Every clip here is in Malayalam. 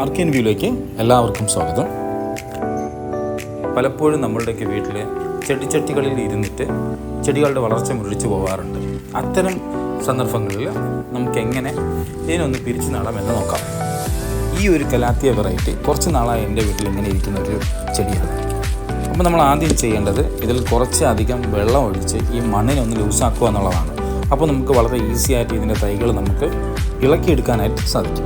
ആർക്കേൻ വ്യൂയിലേക്ക് എല്ലാവർക്കും സ്വാഗതം. പലപ്പോഴും നമ്മളുടെയൊക്കെ വീട്ടിൽ ചെടിച്ചട്ടികളിൽ ഇരുന്നിട്ട് ചെടികളുടെ വളർച്ച മുരടിച്ചു പോകാറുണ്ട്. അത്തരം സന്ദർഭങ്ങളിൽ നമുക്ക് എങ്ങനെ ഇതിനൊന്ന് പിരിച്ചു നടാമെന്ന് നോക്കാം. ഈ ഒരു കലാത്തിയ വെറൈറ്റി കുറച്ച് നാളായി എൻ്റെ വീട്ടിൽ ഇങ്ങനെ ഇരിക്കുന്ന ഒരു ചെടിയാണ്. അപ്പോൾ നമ്മൾ ആദ്യം ചെയ്യേണ്ടത് ഇതിൽ കുറച്ചധികം വെള്ളം ഒഴിച്ച് ഈ മണ്ണിനൊന്ന് ലൂസാക്കുക എന്നുള്ളതാണ്. അപ്പോൾ നമുക്ക് വളരെ ഈസി ആയിട്ട് ഇതിൻ്റെ തൈകൾ നമുക്ക് ഇളക്കിയെടുക്കാനായിട്ട് സാധിക്കും.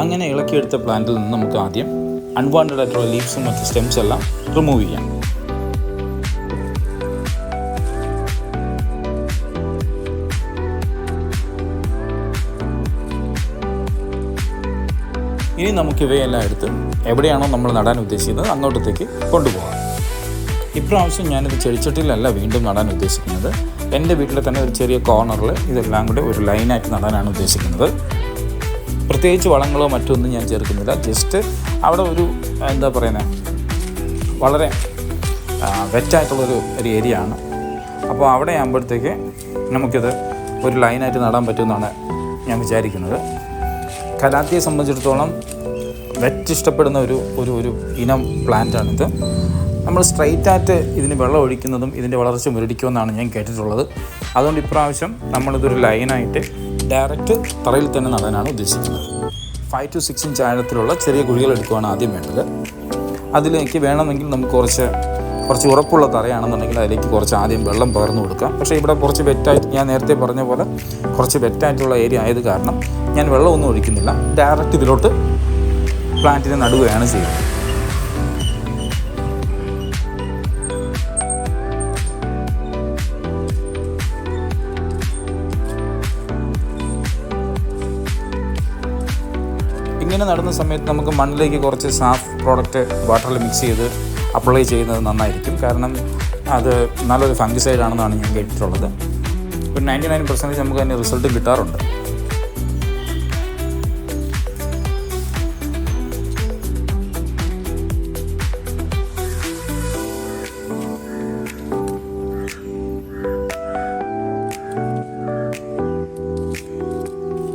അങ്ങനെ ഇളക്കിയെടുത്ത പ്ലാന്റിൽ നിന്ന് നമുക്ക് ആദ്യം അൺവാണ്ടഡ് ആയിട്ടുള്ള ലീവ്സും മറ്റ് സ്റ്റെംസ് എല്ലാം റിമൂവ് ചെയ്യാം. ഇനി നമുക്കിവയെല്ലാം എടുത്ത് എവിടെയാണോ നമ്മൾ നടാൻ ഉദ്ദേശിക്കുന്നത് അങ്ങോട്ടത്തേക്ക് കൊണ്ടുപോകാം. ഇപ്രാവശ്യം ഞാനിത് ചെടിച്ചട്ടിയിലല്ല വീണ്ടും നടാൻ ഉദ്ദേശിക്കുന്നത്. എൻ്റെ വീട്ടിലെ തന്നെ ഒരു ചെറിയ കോർണറിൽ ഇതെല്ലാം കൂടെ ഒരു ലൈനായിട്ട് നടാനാണ് ഉദ്ദേശിക്കുന്നത്. പ്രത്യേകിച്ച് വളങ്ങളോ മറ്റൊന്നും ഞാൻ ചേർക്കുന്നില്ല. ജസ്റ്റ് അവിടെ ഒരു വളരെ വെറ്റായിട്ടുള്ളൊരു ഏരിയ ആണ്. അപ്പോൾ അവിടെ ആകുമ്പോഴത്തേക്ക് നമുക്കിത് ഒരു ലൈനായിട്ട് നടാൻ പറ്റുമെന്നാണ് ഞാൻ വിചാരിക്കുന്നത്. കലാത്തിയെ സംബന്ധിച്ചിടത്തോളം വെറ്റ് ഇഷ്ടപ്പെടുന്ന ഒരു ഇനം പ്ലാന്റാണിത്. നമ്മൾ സ്ട്രൈറ്റായിട്ട് ഇതിന് വെള്ളം ഒഴിക്കുന്നതും ഇതിൻ്റെ വളർച്ച മുരടിക്കുമെന്നാണ് ഞാൻ കേട്ടിട്ടുള്ളത്. അതുകൊണ്ട് ഇപ്രാവശ്യം നമ്മളിതൊരു ലൈനായിട്ട് ഡയറക്റ്റ് തറയിൽ തന്നെ നടാനാണ് ഉദ്ദേശിക്കുന്നത്. 5 to 6 ഇഞ്ച് ആഴത്തിലുള്ള ചെറിയ കുഴികൾ എടുക്കുകയാണ് ആദ്യം വേണ്ടത്. അതിലേക്ക് വേണമെങ്കിൽ നമുക്ക് കുറച്ച് ഉറപ്പുള്ള തറയാണെന്നുണ്ടെങ്കിൽ അതിലേക്ക് കുറച്ച് ആദ്യം വെള്ളം പകർന്നു കൊടുക്കാം. പക്ഷേ ഇവിടെ കുറച്ച് വെറ്റായിട്ട്, ഞാൻ നേരത്തെ പറഞ്ഞ പോലെ കുറച്ച് വെറ്റായിട്ടുള്ള ഏരിയ ആയത് കാരണം ഞാൻ വെള്ളമൊന്നും ഒഴിക്കുന്നില്ല. ഡയറക്റ്റ് ഇതിലോട്ട് പ്ലാന്റിനെ നടുകയാണ് ചെയ്യുന്നത്. ഇങ്ങനെ നടുന്ന സമയത്ത് നമുക്ക് മണ്ണിലേക്ക് കുറച്ച് സാഫ് പ്രോഡക്റ്റ് വാട്ടറിൽ മിക്സ് ചെയ്ത് അപ്ലൈ ചെയ്യുന്നത് നന്നായിരിക്കും. കാരണം അത് നല്ലൊരു ഫംഗിസൈഡ് ആണെന്നാണ് ഞാൻ കേട്ടിട്ടുള്ളത്. ഒരു 99% നമുക്ക് അതിന് റിസൾട്ട് കിട്ടാറുണ്ട്.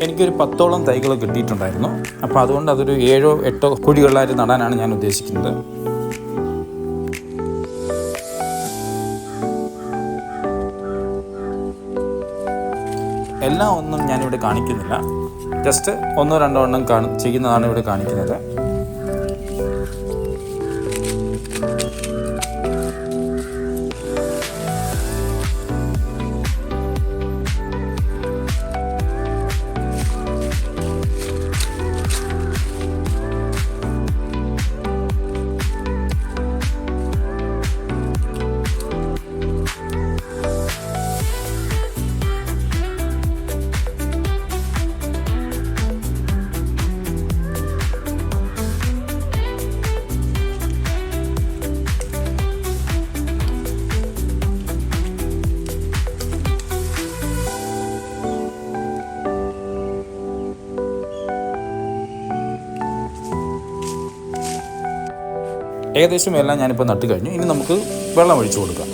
എനിക്കൊരു 10ഓളം തൈകൾ കിട്ടിയിട്ടുണ്ടായിരുന്നു. അപ്പോൾ അതുകൊണ്ട് അതൊരു 7 or 8 കുഴികളിലായിട്ട് നടാനാണ് ഞാൻ ഉദ്ദേശിക്കുന്നത്. എല്ലാം ഒന്നും ഞാനിവിടെ കാണിക്കുന്നില്ല. ജസ്റ്റ് 1-2 എണ്ണം ചെയ്യുന്നതാണ് ഇവിടെ കാണിക്കുന്നത്. ഏകദേശം എല്ലാം ഞാനിപ്പോൾ നട്ട് കഴിഞ്ഞു. ഇനി നമുക്ക് വെള്ളം ഒഴിച്ചു കൊടുക്കാം.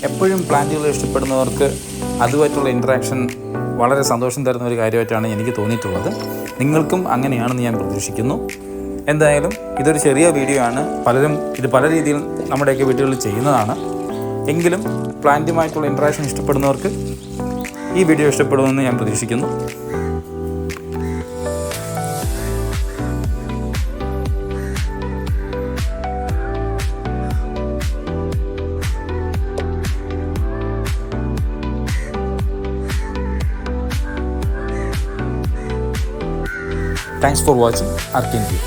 എപ്പോഴും പ്ലാന്റുകൾ ഇഷ്ടപ്പെടുന്നവർക്ക് അതുമായിട്ടുള്ള ഇൻട്രാക്ഷൻ വളരെ സന്തോഷം തരുന്ന ഒരു കാര്യമായിട്ടാണ് എനിക്ക് തോന്നിയിട്ടുള്ളത്. നിങ്ങൾക്കും അങ്ങനെയാണെന്ന് ഞാൻ പ്രതീക്ഷിക്കുന്നു. എന്തായാലും ഇതൊരു ചെറിയ വീഡിയോ ആണ്. പലരും ഇത് പല രീതിയിൽ നമ്മുടെയൊക്കെ വീടുകളിൽ ചെയ്യുന്നതാണ്. എങ്കിലും പ്ലാന്റുമായിട്ടുള്ള ഇൻട്രാക്ഷൻ ഇഷ്ടപ്പെടുന്നവർക്ക് ഈ വീഡിയോ ഇഷ്ടപ്പെടുമെന്ന് ഞാൻ പ്രതീക്ഷിക്കുന്നു. താങ്ക്സ് ഫോർ വാച്ചിങ് ആർക്കിൻ വ്യൂ.